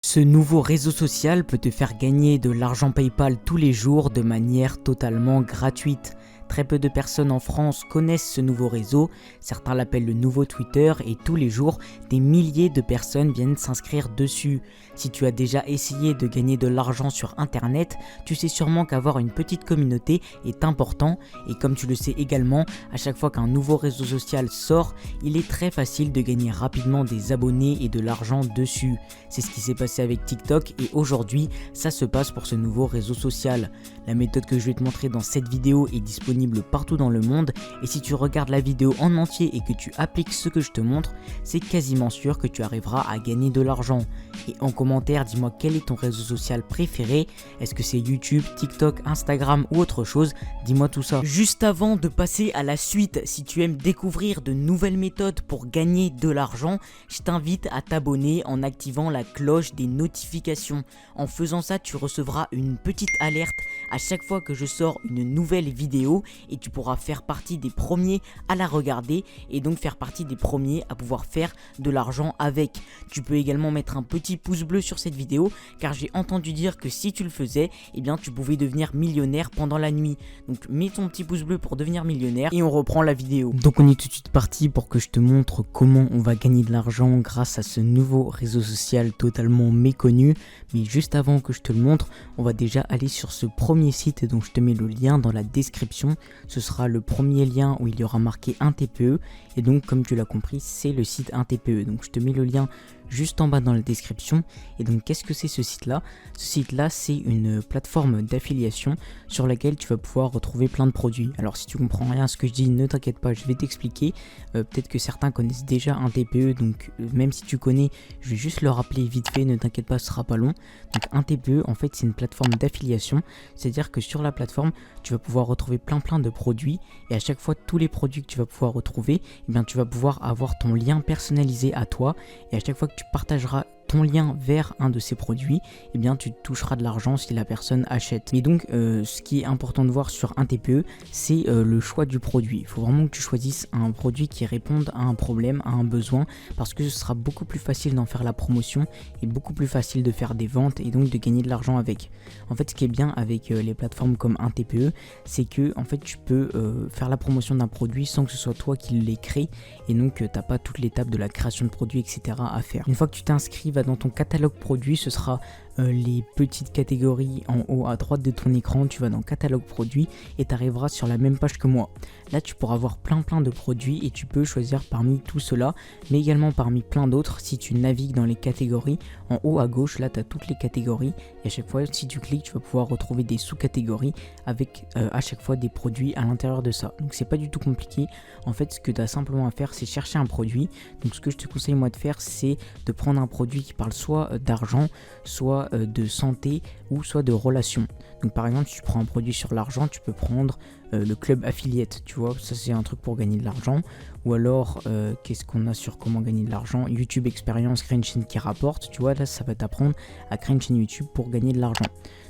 Ce nouveau réseau social peut te faire gagner de l'argent PayPal tous les jours de manière totalement gratuite. Très peu de personnes en France connaissent ce nouveau réseau, certains l'appellent le nouveau Twitter et tous les jours, des milliers de personnes viennent s'inscrire dessus. Si tu as déjà essayé de gagner de l'argent sur internet, tu sais sûrement qu'avoir une petite communauté est important et comme tu le sais également, à chaque fois qu'un nouveau réseau social sort, il est très facile de gagner rapidement des abonnés et de l'argent dessus. C'est ce qui s'est passé avec TikTok et aujourd'hui, ça se passe pour ce nouveau réseau social. La méthode que je vais te montrer dans cette vidéo est disponible partout dans le monde et si tu regardes la vidéo en entier et que tu appliques ce que je te montre, c'est quasiment sûr que tu arriveras à gagner de l'argent. Et en commentaire, dis-moi quel est ton réseau social préféré, est-ce que c'est YouTube, TikTok, Instagram ou autre chose, dis-moi tout ça. Juste avant de passer à la suite, si tu aimes découvrir de nouvelles méthodes pour gagner de l'argent, je t'invite à t'abonner en activant la cloche des notifications. En faisant ça, tu recevras une petite alerte à chaque fois que je sors une nouvelle vidéo et tu pourras faire partie des premiers à la regarder et donc faire partie des premiers à pouvoir faire de l'argent avec. Tu peux également mettre un petit pouce bleu sur cette vidéo car j'ai entendu dire que si tu le faisais, eh bien tu pouvais devenir millionnaire pendant la nuit. Donc mets ton petit pouce bleu pour devenir millionnaire et on reprend la vidéo. Donc on est tout de suite parti pour que je te montre comment on va gagner de l'argent grâce à ce nouveau réseau social totalement méconnu. Mais juste avant que je te le montre, on va déjà aller sur ce premier site dont je te mets le lien dans la description. Ce sera le premier lien où il y aura marqué un TPE et donc comme tu l'as compris, c'est le site un TPE. Donc je te mets le lien juste en bas dans la description. Et donc qu'est-ce que c'est ce site là? Ce site là c'est une plateforme d'affiliation sur laquelle tu vas pouvoir retrouver plein de produits. Alors si tu comprends rien à ce que je dis, ne t'inquiète pas, je vais t'expliquer. Peut-être que certains connaissent déjà un TPE, donc même si tu connais, je vais juste le rappeler vite fait, ne t'inquiète pas, ce sera pas long. Donc un TPE en fait c'est une plateforme d'affiliation, c'est à dire que sur la plateforme tu vas pouvoir retrouver plein de produits et à chaque fois tous les produits que tu vas pouvoir retrouver, eh bien, tu vas pouvoir avoir ton lien personnalisé à toi et à chaque fois que tu partageras ton lien vers un de ces produits, eh bien tu toucheras de l'argent si la personne achète. Mais donc ce qui est important de voir sur un TPE, c'est le choix du produit. Il faut vraiment que tu choisisses un produit qui réponde à un problème, à un besoin, parce que ce sera beaucoup plus facile d'en faire la promotion et beaucoup plus facile de faire des ventes et donc de gagner de l'argent avec. En fait, ce qui est bien avec les plateformes comme un TPE, c'est que en fait tu peux faire la promotion d'un produit sans que ce soit toi qui l'ait créé et donc t'as pas toute l'étape de la création de produit, etc. à faire. Une fois que tu t'inscris, dans ton catalogue produit, ce sera les petites catégories en haut à droite de ton écran. Tu vas dans catalogue produit et tu arriveras sur la même page que moi. Là tu pourras voir plein de produits et tu peux choisir parmi tout cela, mais également parmi plein d'autres. Si tu navigues dans les catégories, en haut à gauche, là tu as toutes les catégories et à chaque fois si tu cliques, tu vas pouvoir retrouver des sous-catégories avec à chaque fois des produits à l'intérieur de ça. Donc c'est pas du tout compliqué. En fait, ce que tu as simplement à faire, c'est chercher un produit. Donc ce que je te conseille moi de faire, c'est de prendre un produit qui parle soit d'argent, soit de santé ou soit de relations. Donc par exemple, si tu prends un produit sur l'argent, tu peux prendre le club affiliate, tu vois, ça c'est un truc pour gagner de l'argent. Ou alors qu'est-ce qu'on a sur comment gagner de l'argent? YouTube expérience, créer une chaîne qui rapporte, tu vois, là ça va t'apprendre à créer une chaîne YouTube pour gagner de l'argent.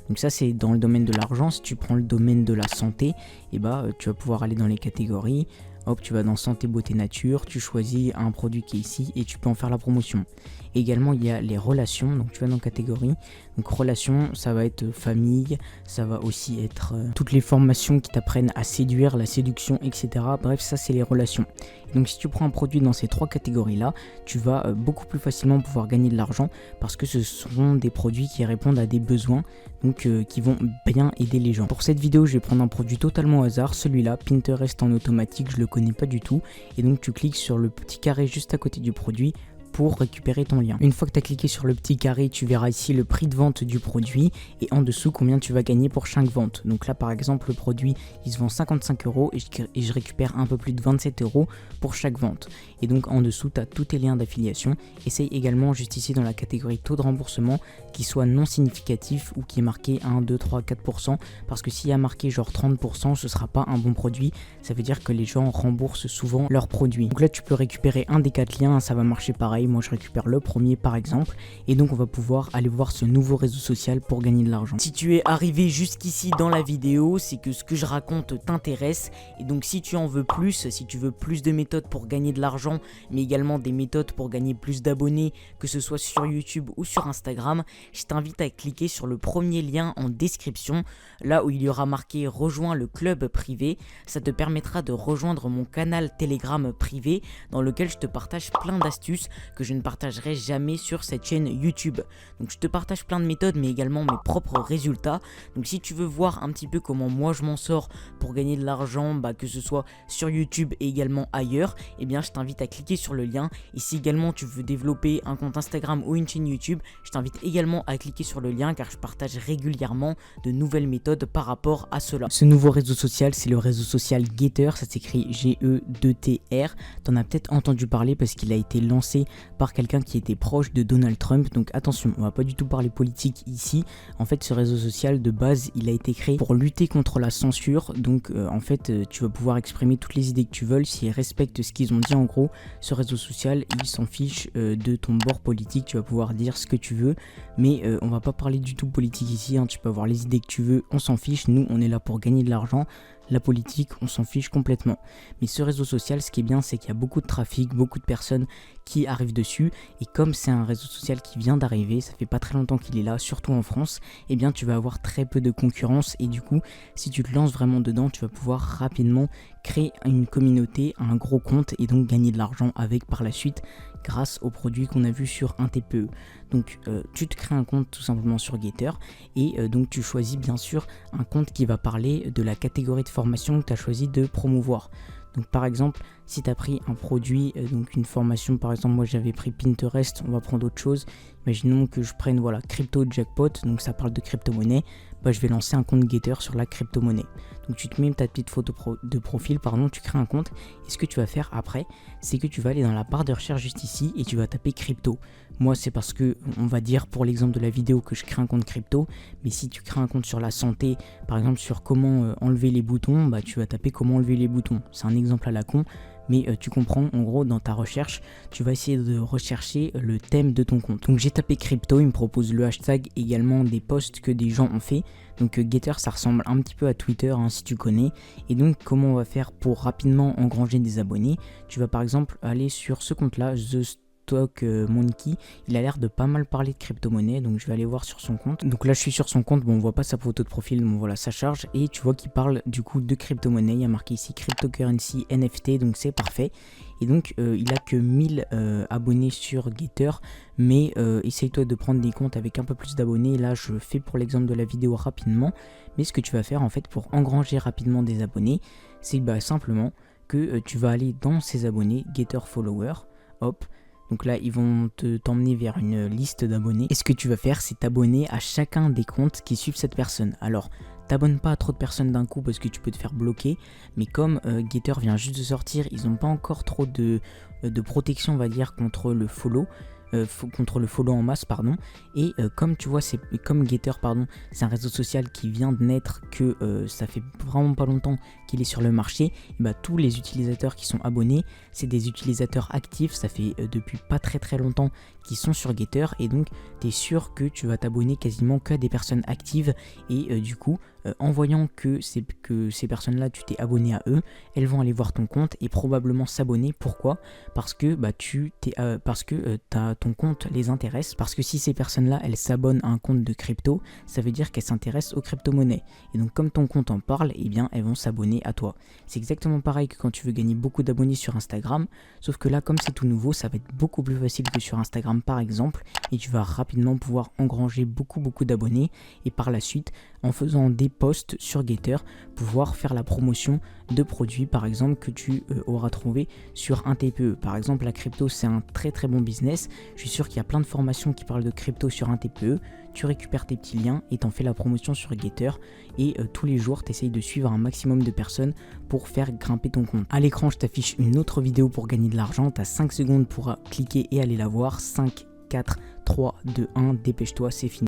Donc ça c'est dans le domaine de l'argent. Si tu prends le domaine de la santé, et tu vas pouvoir aller dans les catégories. Hop, tu vas dans santé, beauté, nature, tu choisis un produit qui est ici et tu peux en faire la promotion. Également, il y a les relations, donc tu vas dans catégorie. Donc relations, ça va être famille, ça va aussi être toutes les formations qui t'apprennent à séduire, la séduction, etc. Bref, ça c'est les relations. Donc si tu prends un produit dans ces trois catégories-là, tu vas beaucoup plus facilement pouvoir gagner de l'argent parce que ce sont des produits qui répondent à des besoins, donc qui vont bien aider les gens. Pour cette vidéo, je vais prendre un produit totalement au hasard, celui-là, Pinterest en automatique, je le connais pas du tout. Et donc tu cliques sur le petit carré juste à côté du produit pour récupérer ton lien. Une fois que tu as cliqué sur le petit carré, tu verras ici le prix de vente du produit et en dessous combien tu vas gagner pour chaque vente. Donc là par exemple le produit il se vend 55 € et je récupère un peu plus de 27 € pour chaque vente. Et donc en dessous tu as tous tes liens d'affiliation. Essaye également juste ici dans la catégorie taux de remboursement qui soit non significatif ou qui est marqué 1, 2, 3, 4% parce que s'il y a marqué genre 30% ce sera pas un bon produit. Ça veut dire que les gens remboursent souvent leurs produits. Donc là tu peux récupérer un des 4 liens, ça va marcher pareil. moi je récupère le premier par exemple, et donc on va pouvoir aller voir ce nouveau réseau social pour gagner de l'argent. Si tu es arrivé jusqu'ici dans la vidéo, c'est que ce que je raconte t'intéresse, et donc si tu en veux plus, si tu veux plus de méthodes pour gagner de l'argent, mais également des méthodes pour gagner plus d'abonnés, que ce soit sur YouTube ou sur Instagram, je t'invite à cliquer sur le premier lien en description, là où il y aura marqué rejoins le club privé. Ça te permettra de rejoindre mon canal Telegram privé dans lequel je te partage plein d'astuces que je ne partagerai jamais sur cette chaîne YouTube. Donc je te partage plein de méthodes mais également mes propres résultats. Donc si tu veux voir un petit peu comment moi je m'en sors pour gagner de l'argent, que ce soit sur YouTube et également ailleurs, eh bien je t'invite à cliquer sur le lien. Et si également tu veux développer un compte Instagram ou une chaîne YouTube, je t'invite également à cliquer sur le lien car je partage régulièrement de nouvelles méthodes par rapport à cela. Ce nouveau réseau social, c'est le réseau social Getter, ça s'écrit G-E-2-T-R. T'en as peut-être entendu parler parce qu'il a été lancé par quelqu'un qui était proche de Donald Trump. Donc attention, on va pas du tout parler politique ici. En fait, ce réseau social de base, il a été créé pour lutter contre la censure. Donc en fait, tu vas pouvoir exprimer toutes les idées que tu veux. S'ils respectent ce qu'ils ont dit en gros, ce réseau social, il s'en fiche de ton bord politique. Tu vas pouvoir dire ce que tu veux, mais on va pas parler du tout politique ici, hein. Tu peux avoir les idées que tu veux, on s'en fiche. Nous, on est là pour gagner de l'argent. La politique, on s'en fiche complètement. Mais ce réseau social, ce qui est bien, c'est qu'il y a beaucoup de trafic, beaucoup de personnes qui arrivent dessus. Et comme c'est un réseau social qui vient d'arriver, ça fait pas très longtemps qu'il est là, surtout en France, eh bien tu vas avoir très peu de concurrence. Et du coup, si tu te lances vraiment dedans, tu vas pouvoir rapidement créer une communauté, un gros compte et donc gagner de l'argent avec par la suite grâce aux produits qu'on a vus sur un TPE. Donc tu te crées un compte tout simplement sur Getter et donc tu choisis bien sûr un compte qui va parler de la catégorie de formation que tu as choisi de promouvoir. Donc par exemple, si tu as pris un produit, donc une formation, par exemple moi j'avais pris Pinterest, on va prendre autre chose. Imaginons que je prenne voilà crypto jackpot, donc ça parle de crypto-monnaie, je vais lancer un compte Getter sur la crypto-monnaie. Donc tu te mets ta petite photo de profil, tu crées un compte. Et ce que tu vas faire après, c'est que tu vas aller dans la barre de recherche juste ici et tu vas taper crypto. Moi c'est parce que, on va dire pour l'exemple de la vidéo que je crée un compte crypto, mais si tu crées un compte sur la santé, par exemple sur comment enlever les boutons, tu vas taper comment enlever les boutons. C'est un exemple à la con. Mais tu comprends, en gros, dans ta recherche, tu vas essayer de rechercher le thème de ton compte. Donc j'ai tapé crypto, il me propose le hashtag, également des posts que des gens ont fait. Donc Getter, ça ressemble un petit peu à Twitter, hein, si tu connais. Et donc comment on va faire pour rapidement engranger des abonnés? Tu vas par exemple aller sur ce compte-là, The Stock Monkey, il a l'air de pas mal parler de crypto-monnaie, donc je vais aller voir sur son compte. Donc là je suis sur son compte, on voit pas sa photo de profil, donc voilà, ça charge et tu vois qu'il parle du coup de crypto-monnaie. Il y a marqué ici cryptocurrency NFT, donc c'est parfait. Et donc il a que 1000 abonnés sur Getter, mais essaye-toi de prendre des comptes avec un peu plus d'abonnés. Là je fais pour l'exemple de la vidéo rapidement, mais ce que tu vas faire en fait pour engranger rapidement des abonnés, c'est simplement que tu vas aller dans ces abonnés, Getter Follower, hop. Donc là, ils vont t'emmener vers une liste d'abonnés. Et ce que tu vas faire, c'est t'abonner à chacun des comptes qui suivent cette personne. Alors, t'abonnes pas à trop de personnes d'un coup parce que tu peux te faire bloquer. Mais comme Getter vient juste de sortir, ils n'ont pas encore trop de protection, on va dire, contre le follow. En masse et comme tu vois comme Getter c'est un réseau social qui vient de naître, que ça fait vraiment pas longtemps qu'il est sur le marché, et tous les utilisateurs qui sont abonnés, c'est des utilisateurs actifs, ça fait depuis pas très longtemps qu'ils sont sur Getter, et donc tu es sûr que tu vas t'abonner quasiment que à des personnes actives, et du coup en voyant que ces personnes là tu t'es abonné à eux, elles vont aller voir ton compte et probablement s'abonner. Pourquoi? Parce que ton compte les intéresse, parce que si ces personnes là elles s'abonnent à un compte de crypto, ça veut dire qu'elles s'intéressent aux crypto-monnaies, et donc comme ton compte en parle, et bien elles vont s'abonner à toi. C'est exactement pareil que quand tu veux gagner beaucoup d'abonnés sur Instagram, sauf que là comme c'est tout nouveau, ça va être beaucoup plus facile que sur Instagram par exemple, et tu vas rapidement pouvoir engranger beaucoup d'abonnés, et par la suite en faisant des posts sur Getter, pouvoir faire la promotion de produits par exemple que tu auras trouvé sur un TPE. Par exemple la crypto, c'est un très bon business, je suis sûr qu'il y a plein de formations qui parlent de crypto sur un TPE. Tu récupères tes petits liens et t'en fais la promotion sur Getter, et tous les jours tu essayes de suivre un maximum de personnes pour faire grimper ton compte. À l'écran je t'affiche une autre vidéo pour gagner de l'argent, tu as 5 secondes pour cliquer et aller la voir. 5, 4, 3, 2, 1, dépêche-toi, c'est fini.